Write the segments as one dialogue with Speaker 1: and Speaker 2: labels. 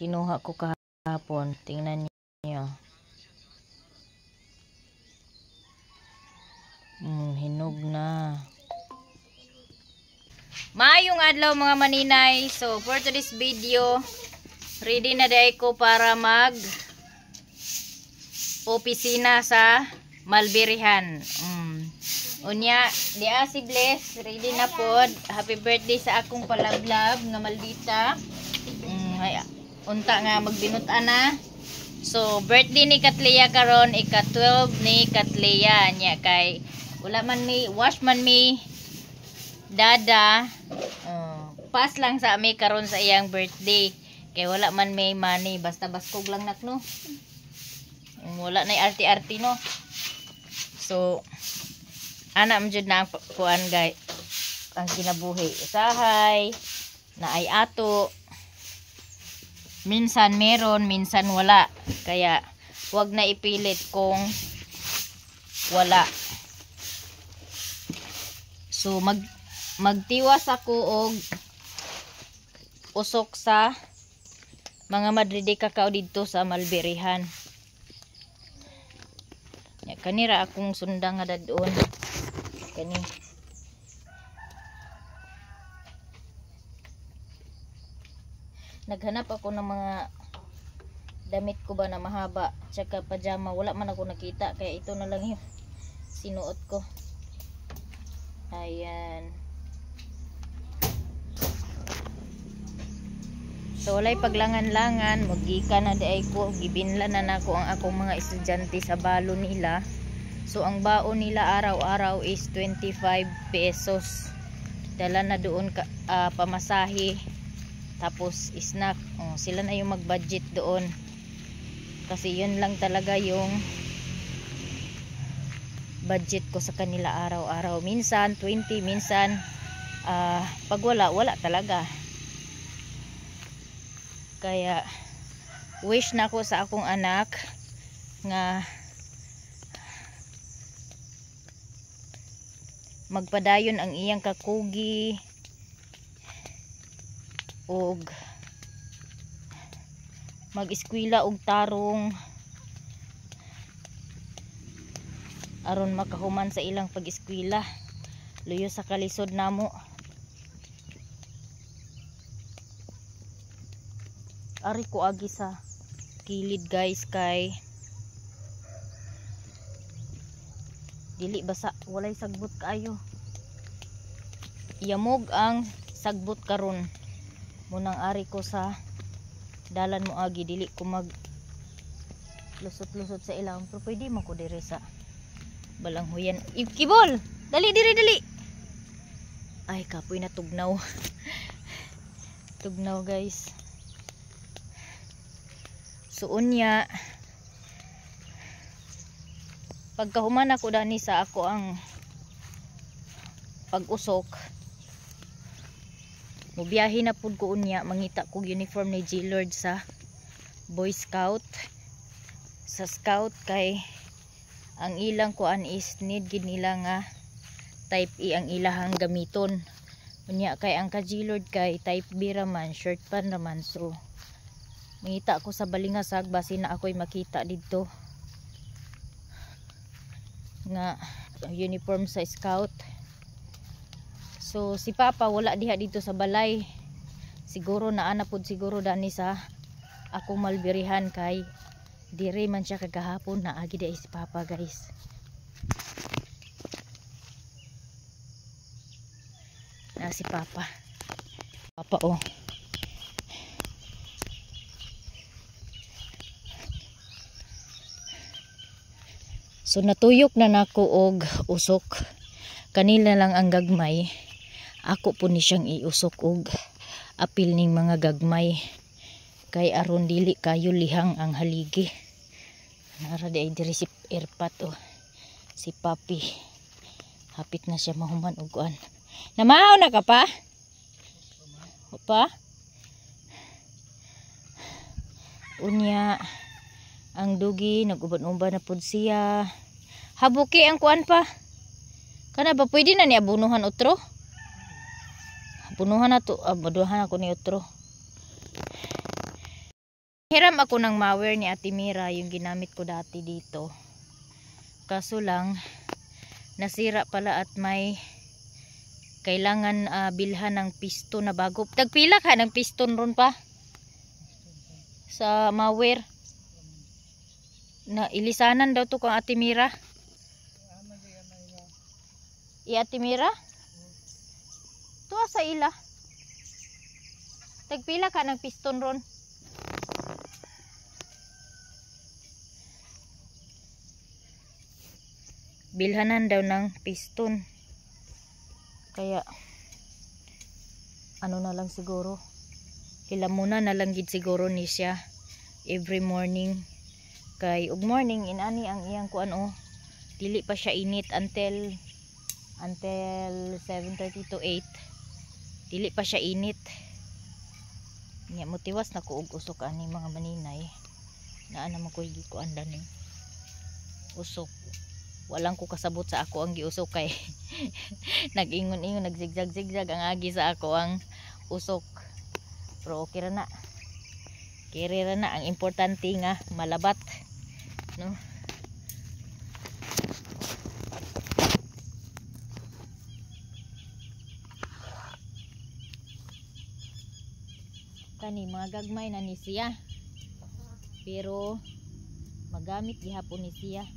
Speaker 1: kinuha ko kahapon. Tingnan niyo. Hinog na. Maayong adlaw mga maninay. So for today's video, ready na day ko para mag opisina sa Malbirihan. Unya, diya si Bless, ready na pod. Happy birthday sa akong palablab nga maldita. Unta nga magbinutan na. So birthday ni Katleya karon, ika-12 ni Katleya nya kay wala man mi wash man mi dada. Pas lang sa ami karon sa iyang birthday. Kay wala man may money, basta baskog lang nak no. Wala na arti-arti no. So ana man na kuan guys ang kinabuhi. Usahay na ay ato. Minsan meron, minsan wala. Kaya wag na ipilit kung wala. So magtiwas ako og usok sa mga madridi kakao dito sa Malbirihan. Ya kanira akong sundang nga dadon. Kani. Naghanap ako ng mga damit ko ba na mahaba tsaka pajama. Wala man ako nakita kaya ito na lang yung sinuot ko. Ayan. So walay paglangan-langan, magika na di ay ko, gibinlan na nako ang akong mga estudyante sa balo nila. So ang baon nila araw-araw is 25 pesos. Dala na doon pamasahe. Tapos snack. Sila na yung mag-budget doon. Kasi yun lang talaga yung budget ko sa kanila araw-araw. Minsan 20, minsan pag wala talaga. Kaya wish na ako sa akong anak nga magpadayon ang iyang kakugi og mag-eskwela og tarong aron makahuman sa ilang pag-eskwela. Luyo sa kalisod namo. Ari ko agi sa kilid guys kay dili basa, walay sagbot kaayo. Yamog ang sagbot karon. Munang ari ko sa dalan mo agi, dili ko mag lusot-lusot sa ilang. Pero pwede mo ko dire sa balanghuyan. Kibol! Dali, dali! Ay, kapoy na tugnaw. Tugnaw guys. So unya pagkahuman ako dani sa ako ang pag-usok, mubiyahe na pud ko unya, mangita kog uniform ni G-Lord sa Boy Scout. Sa Scout kay ang ilang kuan is need gid nila nga type E ang ilahang gamiton. Unya kay ang ka G-Lord kay type B raman, short pan raman. So mangita ko sa balingasag basin na ako'y makita dito nga uniform sa Scout. So si Papa wala diha dito sa balay. Siguro naa na pud siguro dani sa akong Malbirihan kay dire man siya kagahapon na agi di si Papa guys. Na si Papa. Papa oh. So natuyok na nako og usok. Kanila lang ang gagmay. Ako po ni siyang iusok og apil ning mga gagmay. Kay aron dili kayo lihang ang haligi. Nara di ay diri si Erpat oh. Si Papi. Hapit na siya mahuman og kuan. Namahaw na ka pa? Pa? Unya ang dugi nag-uban-uban na pud siya. Habuki ang kuan pa. Kana ba pwede na ni abunuhan otro? Abunuhan na to, abunuhan ako ni otro. Hiram ako ng mower ni Ate Mira, yung ginamit ko dati dito. Kaso lang, nasira pala at may kailangan bilhan ng piston na bago. Tagpila ka ng piston ron pa? Sa mower. Na ilisanan daw to kang Ate Mira. Ate Mira? Tuwa sa ila. Tagpila ka ng piston ron. Bilhanan daw ng piston. Kaya ano na lang siguro. Hilamuna na lang gid siguro ni siya every morning. Kay ug morning inani ang iyang kuan dili pa siya init until 7:30 to 8. Dili pa siya init. Nya motiwas na ko og usok ani mga maninay. Naa naman ko gikuan dani. Usok. Walang ko kasabot sa ako ang giusok kay nag-ingon-ingon, nagzigzag-zigzag ang agi sa ako ang usok. Pero okay ra na. Kiri ra na, ang importante nga malabat, no? Kani mga gagmay na ni siya. Pero magamit gihapon ni siya.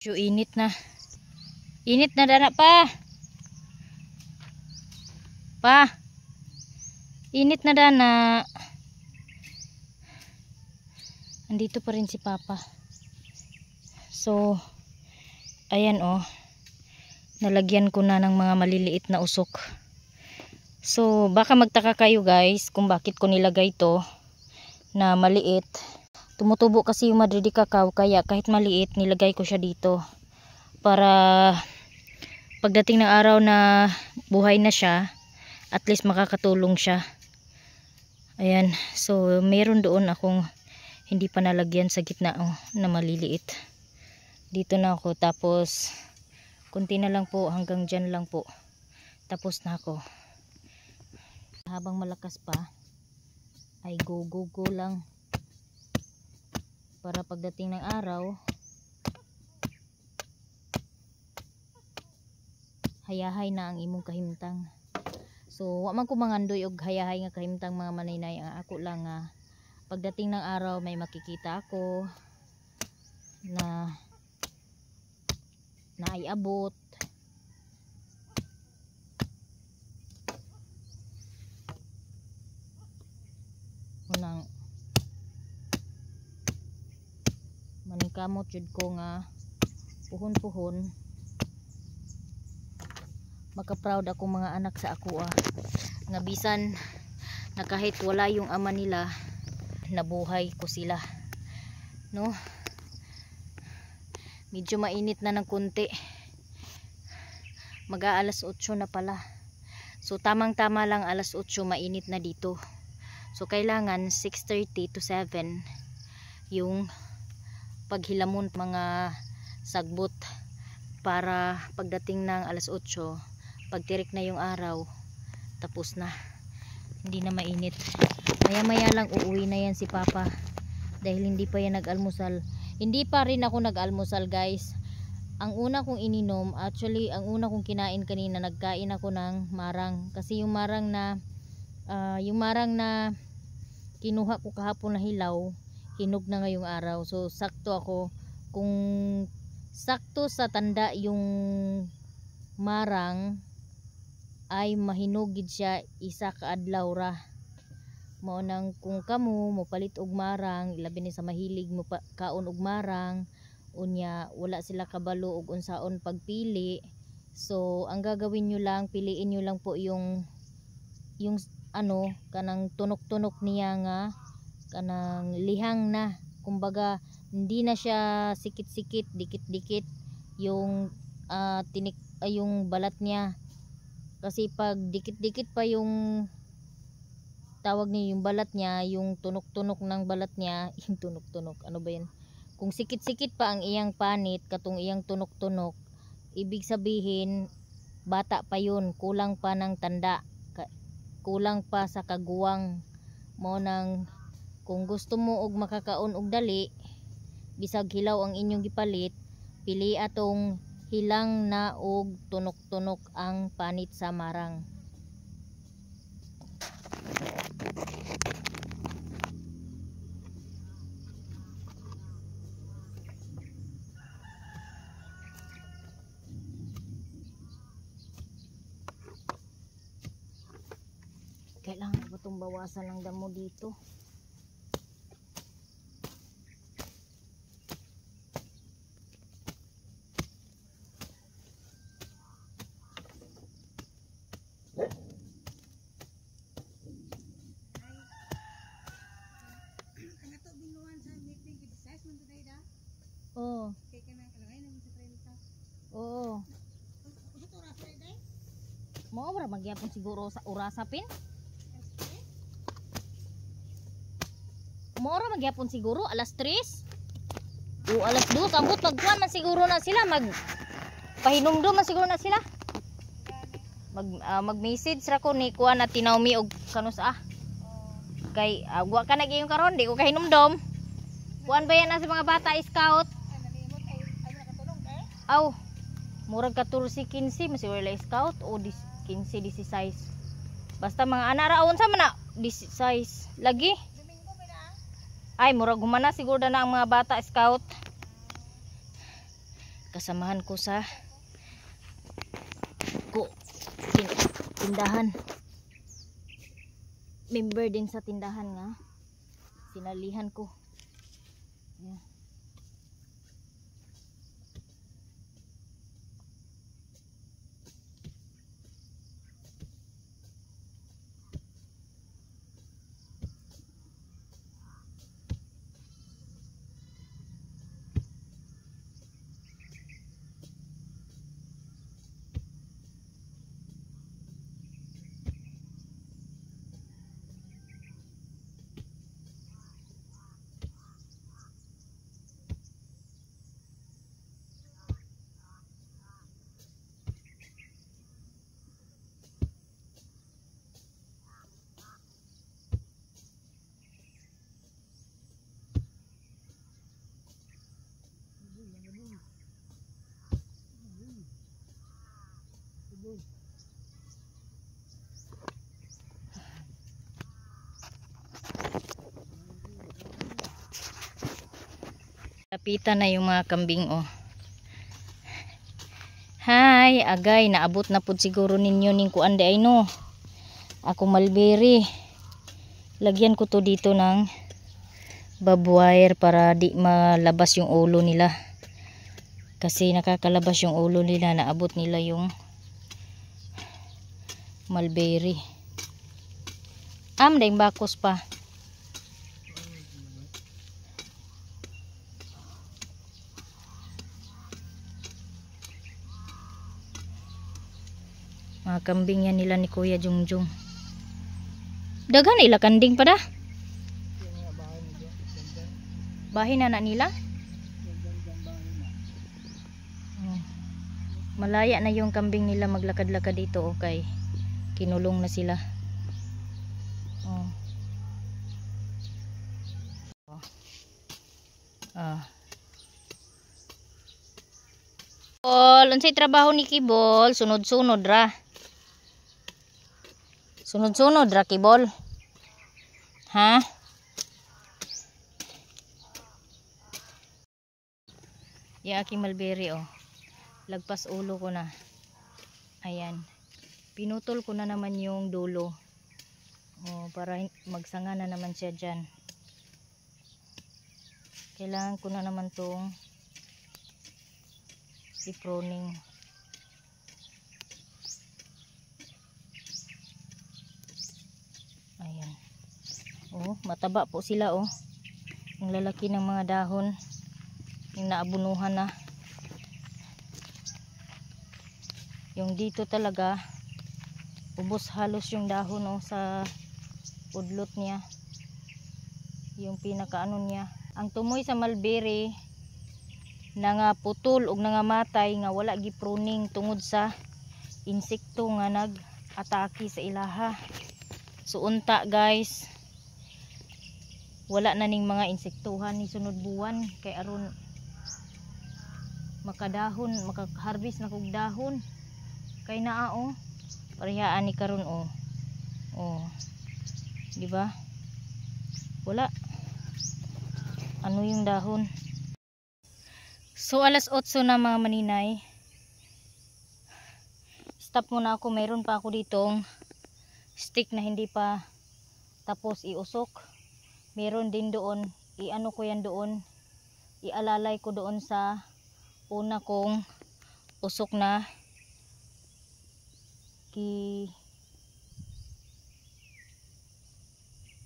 Speaker 1: Medyo init na. Init na dana pa. Pa. Init na dana. Andito pa rin si Papa. So, ayan oh. Nalagyan ko na ng mga maliliit na usok. So, baka magtaka kayo guys kung bakit ko nilagay to na maliit. Tumutubo kasi yung Madrid cacao, kaya kahit maliit nilagay ko siya dito para pagdating ng araw na buhay na siya, at least makakatulong siya. Ayan, so meron doon akong hindi pa nalagyan sa gitna na maliliit. Dito na ako, tapos kunti na lang po, hanggang dyan lang po, tapos na ako. Habang malakas pa ay go lang para pagdating ng araw hayahay na ang imong kahimtang. So wa man ko mangandoy og hayahay nga kahimtang mga maninay. Ang ako lang nga pagdating ng araw may makikita ako na naiabot. Unang maningkamot jud ko nga puhon maka-proud ako mga anak sa ako nga bisan na kahit wala yung ama nila nabuhay ko sila, no? Medyo mainit na ng kunti, mag-aalas 8 na pala. So tamang tama lang alas 8 mainit na dito. So kailangan 6:30 to 7 yung paghilamon mga sagbot para pagdating ng alas 8 pagtirik na yung araw tapos na, hindi na mainit. Maya maya lang uuwi na yan si Papa dahil hindi pa yan nag-almusal. Hindi pa rin ako nag-almusal guys. Ang una kong ininom, actually ang una kong kinain kanina, nagkain ako ng marang kasi yung marang na kinuha ko kahapon na hilaw, hinog na ngayong araw. So sakto ako, kung sakto sa tanda yung marang ay mahinugid siya isa ka adlaw ra. Mao nang kung kamo mo palit og marang, ilabi ni sa mahilig mo kaon og marang, unya wala sila kabalo og unsaon pagpili. So ang gagawin nyo lang, piliin nyo lang po yung kanang tunok-tunok niya nga kanang lihang na, kumbaga hindi na siya sikit-sikit, dikit-dikit yung yung balat niya. Kasi pag dikit-dikit pa yung tawag niya, yung balat niya, yung tunok-tunok ng balat niya, yung tunok-tunok, ano ba yan? Kung sikit-sikit pa ang iyang panit, katong iyang tunok-tunok, ibig sabihin bata pa yun, kulang pa ng tanda, kulang pa sa kaguwang. Mo nang kung gusto mo og makakaon og dali, bisag hilaw ang inyong gipalit, pili atong hilang na og tunok-tunok ang panit sa marang. Kailangan ba itong bawasan ng damo dito? Oo. Oo. Mo ora magyapon siguro sa orasapin? Mo ora magyapon siguro alas 3 o alas 2 kabot magkuan man siguro na sila, pahinumdum man siguro na sila. Mag-message ra ko ni kuan na tinawmi og kanus kay wa ka nagiyong karon, di ko kahinumdom. Kuan ba yan na sa mga bata scout? Aw, murag 14-15 masi wala scout o 15-16. Basta mga anak ra unsa man na 16 lagi. Ay murag humana siguro na ang mga bata scout. kasamahan ko sa tindahan. Member din sa tindahan nga sinalihan ko. Yeah. Lapitan na yung mga kambing oh. Hi, agay naabot na pud siguro ninyo ning kuan ay no. Ako mulberry. Lagyan ko to dito ng barbed wire para di malabas yung ulo nila. Kasi nakakalabas yung ulo nila, naabot nila yung mulberry. Dahing bakos pa. Mga kambing yan nila ni Kuya Jungjung. Daghan ila kanding pa da. Bahin na nila. Malaya na yung kambing nila maglakad-lakad dito okay. Kinulong na sila. Unsay trabaho ni Kibol? Sunod-sunod ra. Sunod-sunod ra Kibol. Ha? Yung aking mulberry oh. Lagpas ulo ko na. Ayan. Pinutol ko na naman yung dulo. Oh, para magsanga na naman siya dyan. Kailangan ko na naman tong i-pruning. Ayan. Oh, mataba po sila oh. Yung lalaki ng mga dahon. Yung naabunuhan na. Yung dito talaga ubos halos yung dahon oh, sa udlot niya. Yung pinakaano niya. Ang tumoy sa mulberry na nga putol ug nga matay nga wala gi pruning tungod sa insekto nga nag-atake sa ilaha. So unta guys, wala na ning mga insektuhan ni sunod buwan kay aron makadahon, makaharvest na kog dahon. Kay naa oh, parehaan ni karon oh. Oh. Di ba? Wala. Ano yung dahon? So alas 8 na mga maninay. Stop muna ako, mayroon pa ako ditong stick na hindi pa tapos iusok. Meron din doon, iano ko yan doon, ialalay ko doon sa una kong usok na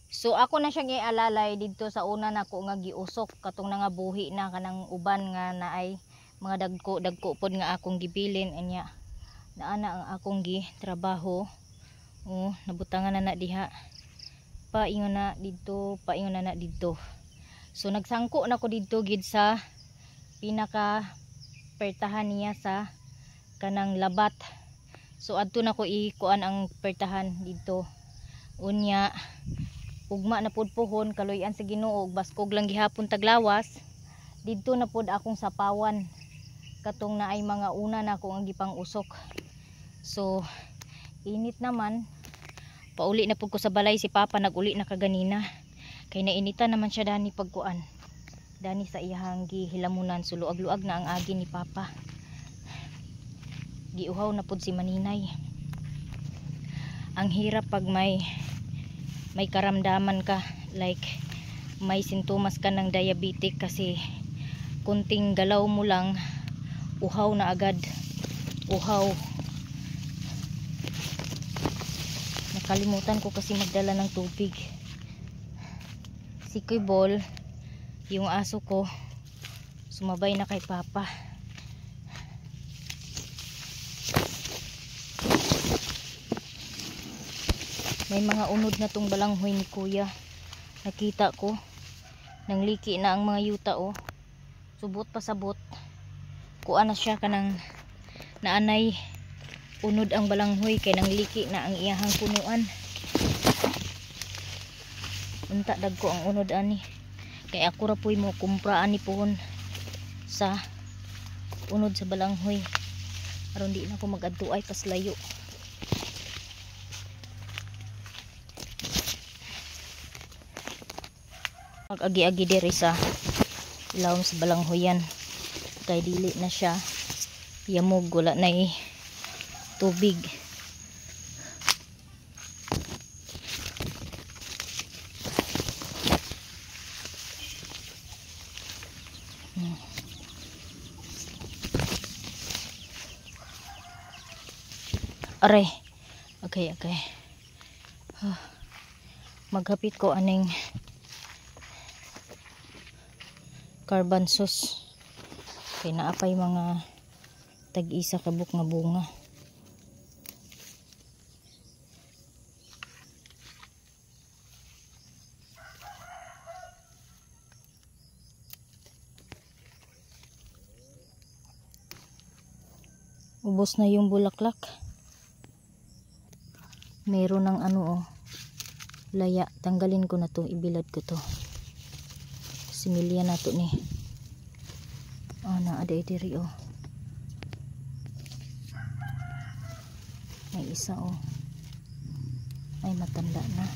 Speaker 1: so ako na siyang ialalay dito sa una na ko nga giusok katong nga buhi na kanang uban nga naay mga dagko pod nga akong gibilin anya naana ang akong trabaho. Oh, nabutangan na diha. Paingon na dito, paingon na dito. So nagsangko na ko dito gid sa pinaka pertahan niya sa kanang labat. So adto na ko ikuan ang pertahan dito. Unya ugma na pud pohon kaloy-an sa Ginoo baskog lang gihapon taglawas. Dito na pud akong sapawan katong naay mga una na ako ang gipang usok. So init naman. Pauli na pud ko sa balay si Papa, naguli na kaganina. Kay nainitan naman siya dani pagkuan. dani sa iyang gihilamunan. So luag-luag na ang agi ni Papa. Giuhaw na pud si Maninay. Ang hirap pag may karamdaman ka, like may sintomas ka ng diabetic, kasi kunting galaw mo lang uhaw na agad. Uhaw. Nakalimutan ko kasi magdala ng tubig. Si Kuy Bol, yung aso ko, sumabay na kay Papa. May mga unod na tong balanghoy ni Kuya. Nakita ko. Nangliki na ang mga yuta, oh. Subot pa sabot. Kuha na siya kanang naanay unod ang balanghoy, kay nangliki na ang iyahang punuan. Unta dagko ang unod ani. Kay ako ra puy mo kumpra ani pohon sa unod sa balanghoy. Aron di na ako mag-adto ay paslayo. Mag-agi-agi diri sa ilawom sa balanghoyan. Kay dili na siya yamog, wala na tubig. Aray. Okay. Maghapit ko aning carbansus. Kay naapay mga tag-isa kabuk nga bunga. Ubos na yung bulaklak. Meron ng ano, oh, laya. Tanggalin ko na to, ibilad ko to. Similya na to ni. Oh, naaday diri, oh. May isa, oh. Ay, matanda na.